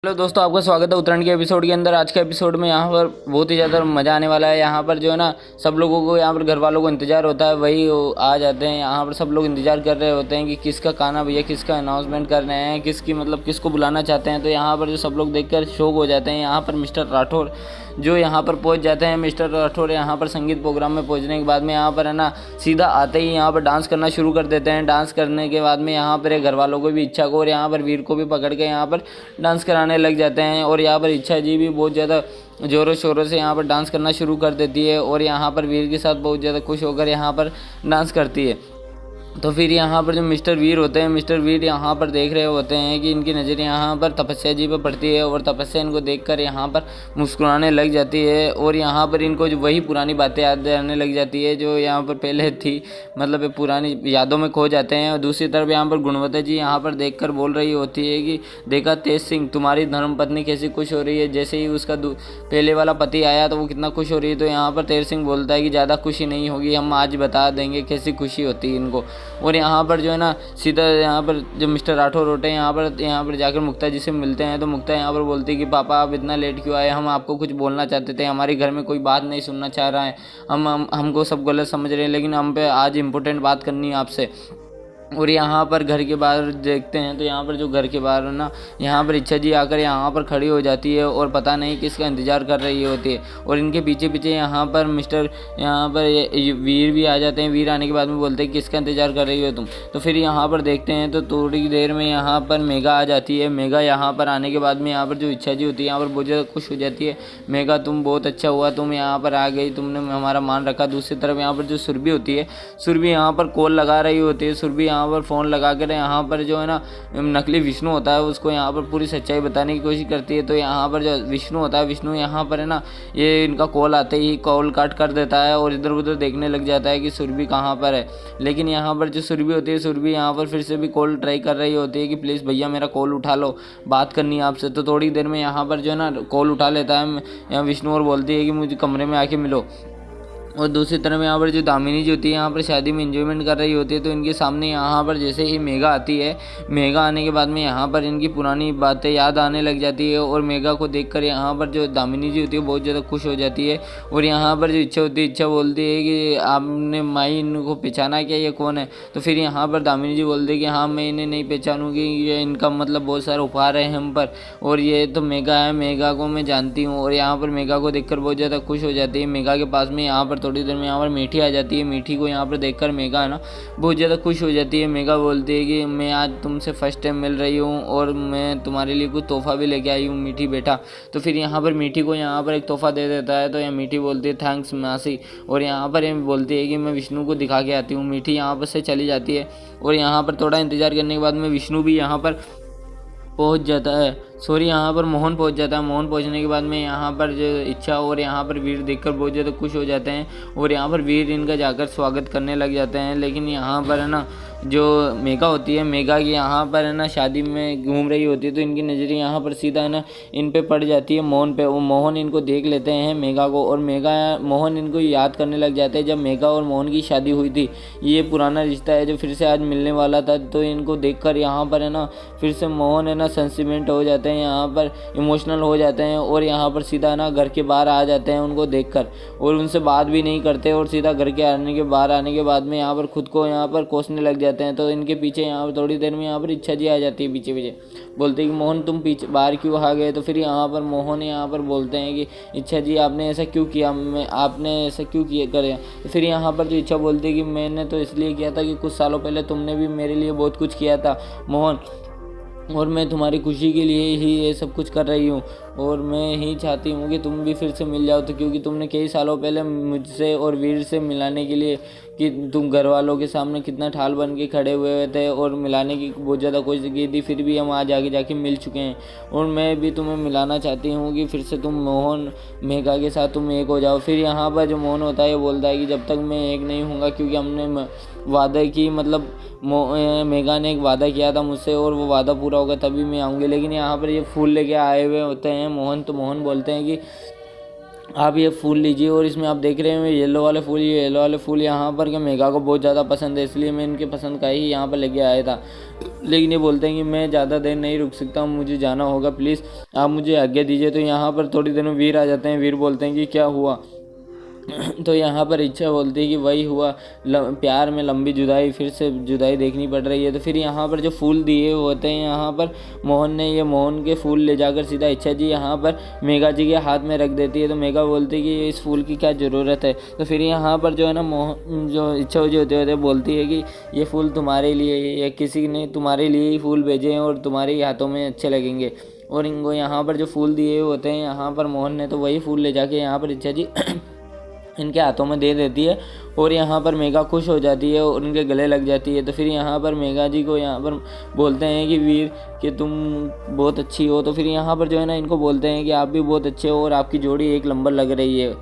Hello दोस्तों, आपका स्वागत है उत्तरायण के एपिसोड के अंदर। आज के एपिसोड में यहाँ पर बहुत ही ज़्यादा मज़ा आने वाला है। यहाँ पर जो है ना, सब लोगों को यहाँ पर घर वालों को इंतज़ार होता है, वही वो आ जाते हैं। यहाँ पर सब लोग इंतज़ार कर रहे होते हैं कि किसका गाना भैया, किसका अनाउंसमेंट कर रहे हैं, किसकी मतलब किसको बुलाना चाहते हैं। तो यहाँ पर जो सब लोग देखकर शॉक हो जाते हैं। यहाँ पर मिस्टर राठौर जो यहाँ पर पहुँच जाते हैं। मिस्टर राठौर यहाँ पर संगीत प्रोग्राम में पहुँचने के बाद में यहाँ पर है ना, सीधा आते ही यहाँ पर डांस करना शुरू कर देते हैं। डांस करने के बाद में यहाँ पर घर वालों को भी, इच्छा को और यहाँ पर वीर को भी पकड़ के यहाँ पर डांस कराने लग जाते हैं। और यहाँ पर इच्छा जी भी बहुत ज़्यादा ज़ोरों शोरों से यहाँ पर डांस करना शुरू कर देती है और यहाँ पर वीर के साथ बहुत ज़्यादा खुश होकर यहाँ पर डांस करती है। तो फिर यहाँ पर जो मिस्टर वीर होते हैं, मिस्टर वीर यहाँ पर देख रहे होते हैं कि इनकी नज़र यहाँ पर तपस्या जी पर पड़ती है और तपस्या इनको देखकर यहाँ पर मुस्कुराने लग जाती है। और यहाँ पर इनको जो वही पुरानी बातें याद आने लग जाती है जो यहाँ पर पहले थी, मतलब ये पुरानी यादों में खो जाते हैं। और दूसरी तरफ यहाँ पर गुणवत्ता जी यहाँ पर देखकर बोल रही होती है कि देखा तेज सिंह, तुम्हारी धर्मपत्नी कैसी खुश हो रही है। जैसे ही उसका पहले वाला पति आया तो वो कितना खुश हो रही है। तो यहाँ पर तेज सिंह बोलता है कि ज़्यादा खुशी नहीं होगी, हम आज बता देंगे कैसी खुशी होती है इनको। और यहाँ पर जो है ना, सीधा यहाँ पर जो मिस्टर राठौर होते हैं यहाँ पर जाकर मुक्ता जी से मिलते हैं। तो मुक्ता यहाँ पर बोलती है कि पापा आप इतना लेट क्यों आए, हम आपको कुछ बोलना चाहते थे, हमारे घर में कोई बात नहीं सुनना चाह रहा है, हमको सब गलत समझ रहे हैं, लेकिन हम पे आज इम्पोर्टेंट बात करनी है आपसे। और यहाँ पर घर के बाहर देखते हैं तो यहाँ पर जो घर के बाहर है ना, यहाँ पर इच्छा जी आकर यहाँ पर खड़ी हो जाती है और पता नहीं किसका इंतज़ार कर रही होती है। और इनके पीछे पीछे यहाँ पर यहाँ पर वीर भी आ जाते हैं। वीर आने के बाद में बोलते हैं किसका इंतज़ार कर रही हो तुम। तो फिर यहाँ पर देखते हैं तो थोड़ी देर में यहाँ पर मेघा आ जाती है। मेघा यहाँ पर आने के बाद में यहाँ पर जो इच्छा जी होती है यहाँ पर बहुत ज़्यादा खुश हो जाती है। मेघा तुम बहुत अच्छा हुआ, तुम यहाँ पर आ गई, तुमने हमारा मान रखा। दूसरी तरफ यहाँ पर जो सुरभि होती है, सुरभि यहाँ पर कॉल लगा रही होती है। सुरभि यहाँ पर फ़ोन लगा कर यहाँ पर जो है ना, नकली विष्णु होता है उसको यहाँ पर पूरी सच्चाई बताने की कोशिश करती है। तो यहाँ पर जो विष्णु होता है, विष्णु यहाँ पर है ना, ये इनका कॉल आते ही कॉल कट कर देता है और इधर उधर देखने लग जाता है कि सुरभि कहाँ पर है। लेकिन यहाँ पर जो सुरभि होती है, सुरभि यहाँ पर फिर से भी कॉल ट्राई कर रही होती है कि प्लीज़ भैया मेरा कॉल उठा लो, बात करनी है आपसे। तो थोड़ी देर में यहाँ पर जो है ना कॉल उठा लेता है यहाँ विष्णु और बोलती है कि मुझे कमरे में आके मिलो। और दूसरी तरफ यहाँ पर जो दामिनी जी होती है यहाँ पर शादी में एंजॉयमेंट कर रही होती है। तो इनके सामने यहाँ पर जैसे ही मेघा आती है, मेघा आने के बाद में यहाँ पर इनकी पुरानी बातें याद आने लग जाती है। और मेघा को देखकर यहाँ पर जो दामिनी जी होती है बहुत ज़्यादा खुश हो जाती है। और यहाँ पर जो इच्छा होती है, इच्छा बोलती है कि आपने माई इनको पहचाना क्या, ये कौन है। तो फिर यहाँ पर दामिनी जी बोलती है कि हाँ मैं इन्हें नहीं पहचानूंगी, ये इनका मतलब बहुत सारे उपहार है हम पर, और ये तो मेघा है, मेघा को मैं जानती हूँ। और यहाँ पर मेघा को देखकर बहुत ज़्यादा खुश हो जाती है। मेघा के पास में यहाँ पर थोड़ी देर में यहाँ पर मीठी आ जाती है। मीठी को यहाँ पर देखकर मेघा है ना बहुत ज़्यादा खुश हो जाती है। मेघा बोलती है कि मैं आज तुमसे फर्स्ट टाइम मिल रही हूँ और मैं तुम्हारे लिए कुछ तोहफा भी लेके आई हूँ मीठी बेटा। तो फिर यहाँ पर मीठी को यहाँ पर एक तोहफा दे देता है। तो यह मीठी बोलती है थैंक्स मासी। और यहाँ पर ये बोलती है कि मैं विष्णु को दिखा के आती हूँ। मीठी यहाँ पर से चली जाती है। और यहाँ पर थोड़ा इंतजार करने के बाद में विष्णु भी यहाँ पर पहुँच जाता है। यहाँ पर मोहन पहुंच जाता है। मोहन पहुंचने के बाद में यहाँ पर जो इच्छा और यहाँ पर वीर देखकर बहुत ज़्यादा खुश हो जाते हैं। और यहाँ पर वीर इनका जाकर स्वागत करने लग जाते हैं। लेकिन यहाँ पर है ना जो मेघा होती है, मेघा की यहाँ पर है ना शादी में घूम रही होती है। तो इनकी नज़र यहाँ पर सीधा है ना इन पे पड़ जाती है, मोहन पे। वो मोहन इनको देख लेते हैं मेघा को, और मोहन इनको याद करने लग जाते हैं जब मेघा और मोहन की शादी हुई थी। ये पुराना रिश्ता है जो फिर से आज मिलने वाला था। तो इनको देखकर यहाँ पर है ना फिर से मोहन है ना सेंसिमेंट हो जाते हैं, यहाँ पर इमोशनल हो जाते हैं। और यहाँ पर सीधा ना घर के बाहर आ जाते हैं उनको देखकर, और उनसे बात भी नहीं करते। और सीधा घर के बाहर आने के बाद में यहाँ पर खुद को यहाँ पर कोसने लग जाते हैं। तो इनके पीछे यहाँ पर थोड़ी देर में यहाँ पर इच्छा जी आ जाती है पीछे पीछे, बोलते हैं कि मोहन तुम पीछे बाहर क्यों आ गए। तो फिर यहाँ पर मोहन यहाँ पर बोलते हैं कि इच्छा जी आपने ऐसा क्यों किया, आपने ऐसा क्यों किया करे। तो फिर यहाँ पर जो इच्छा बोलती है कि मैंने तो इसलिए किया था कि कुछ सालों पहले तुमने भी मेरे लिए बहुत कुछ किया था मोहन, और मैं तुम्हारी खुशी के लिए ही ये सब कुछ कर रही हूँ। और मैं ही चाहती हूँ कि तुम भी फिर से मिल जाओ। तो क्योंकि तुमने कई सालों पहले मुझसे और वीर से मिलाने के लिए कि तुम घर वालों के सामने कितना ठाल बन के खड़े हुए थे और मिलाने की बहुत ज़्यादा कोशिश की थी, फिर भी हम आज आगे जाके मिल चुके हैं। और मैं भी तुम्हें मिलाना चाहती हूँ कि फिर से तुम मोहन मेघा के साथ तुम एक हो जाओ। फिर यहाँ पर जो मोहन होता है ये बोलता है कि जब तक मैं एक नहीं होऊंगा, क्योंकि हमने वादा की, मतलब मेघा ने एक वादा किया था मुझसे और वो वादा पूरा होगा तभी मैं आऊँगी। लेकिन यहाँ पर ये फूल लेके आए हुए होते हैं मोहन। तो मोहन बोलते हैं कि आप ये फूल लीजिए। और इसमें आप देख रहे हैं येलो वाले फूल, ये येलो वाले फूल यहाँ पर क्या मेघा को बहुत ज़्यादा पसंद है, इसलिए मैं इनके पसंद का ही यहाँ पर लेके आया था। लेकिन ये बोलते हैं कि मैं ज़्यादा देर नहीं रुक सकता हूँ, मुझे जाना होगा, प्लीज़ आप मुझे आज्ञा दीजिए। तो यहाँ पर थोड़ी देर में वीर आ जाते हैं। वीर बोलते हैं कि क्या हुआ। तो यहाँ पर इच्छा बोलती है कि वही हुआ, प्यार में लंबी जुदाई, फिर से जुदाई देखनी पड़ रही है। तो फिर यहाँ पर जो फूल दिए होते हैं यहाँ पर मोहन ने, ये मोहन के फूल ले जाकर सीधा इच्छा जी यहाँ पर मेघा जी के हाथ में रख देती है। तो मेघा बोलती है कि इस फूल की क्या ज़रूरत है। तो फिर यहाँ पर जो है ना मोहन, जो इच्छा जी होते होते बोलती है कि ये फूल तुम्हारे लिए, या किसी ने तुम्हारे लिए ही फूल भेजे हैं और तुम्हारे ही हाथों में अच्छे लगेंगे। और इनको यहाँ पर जो फूल दिए होते हैं यहाँ पर मोहन ने, तो वही फूल ले जाके यहाँ पर इच्छा जी इनके हाथों में दे देती है। और यहाँ पर मेघा खुश हो जाती है और उनके गले लग जाती है। तो फिर यहाँ पर मेघा जी को यहाँ पर बोलते हैं कि वीर कि तुम बहुत अच्छी हो। तो फिर यहाँ पर जो है ना इनको बोलते हैं कि आप भी बहुत अच्छे हो और आपकी जोड़ी एक नंबर लग रही है।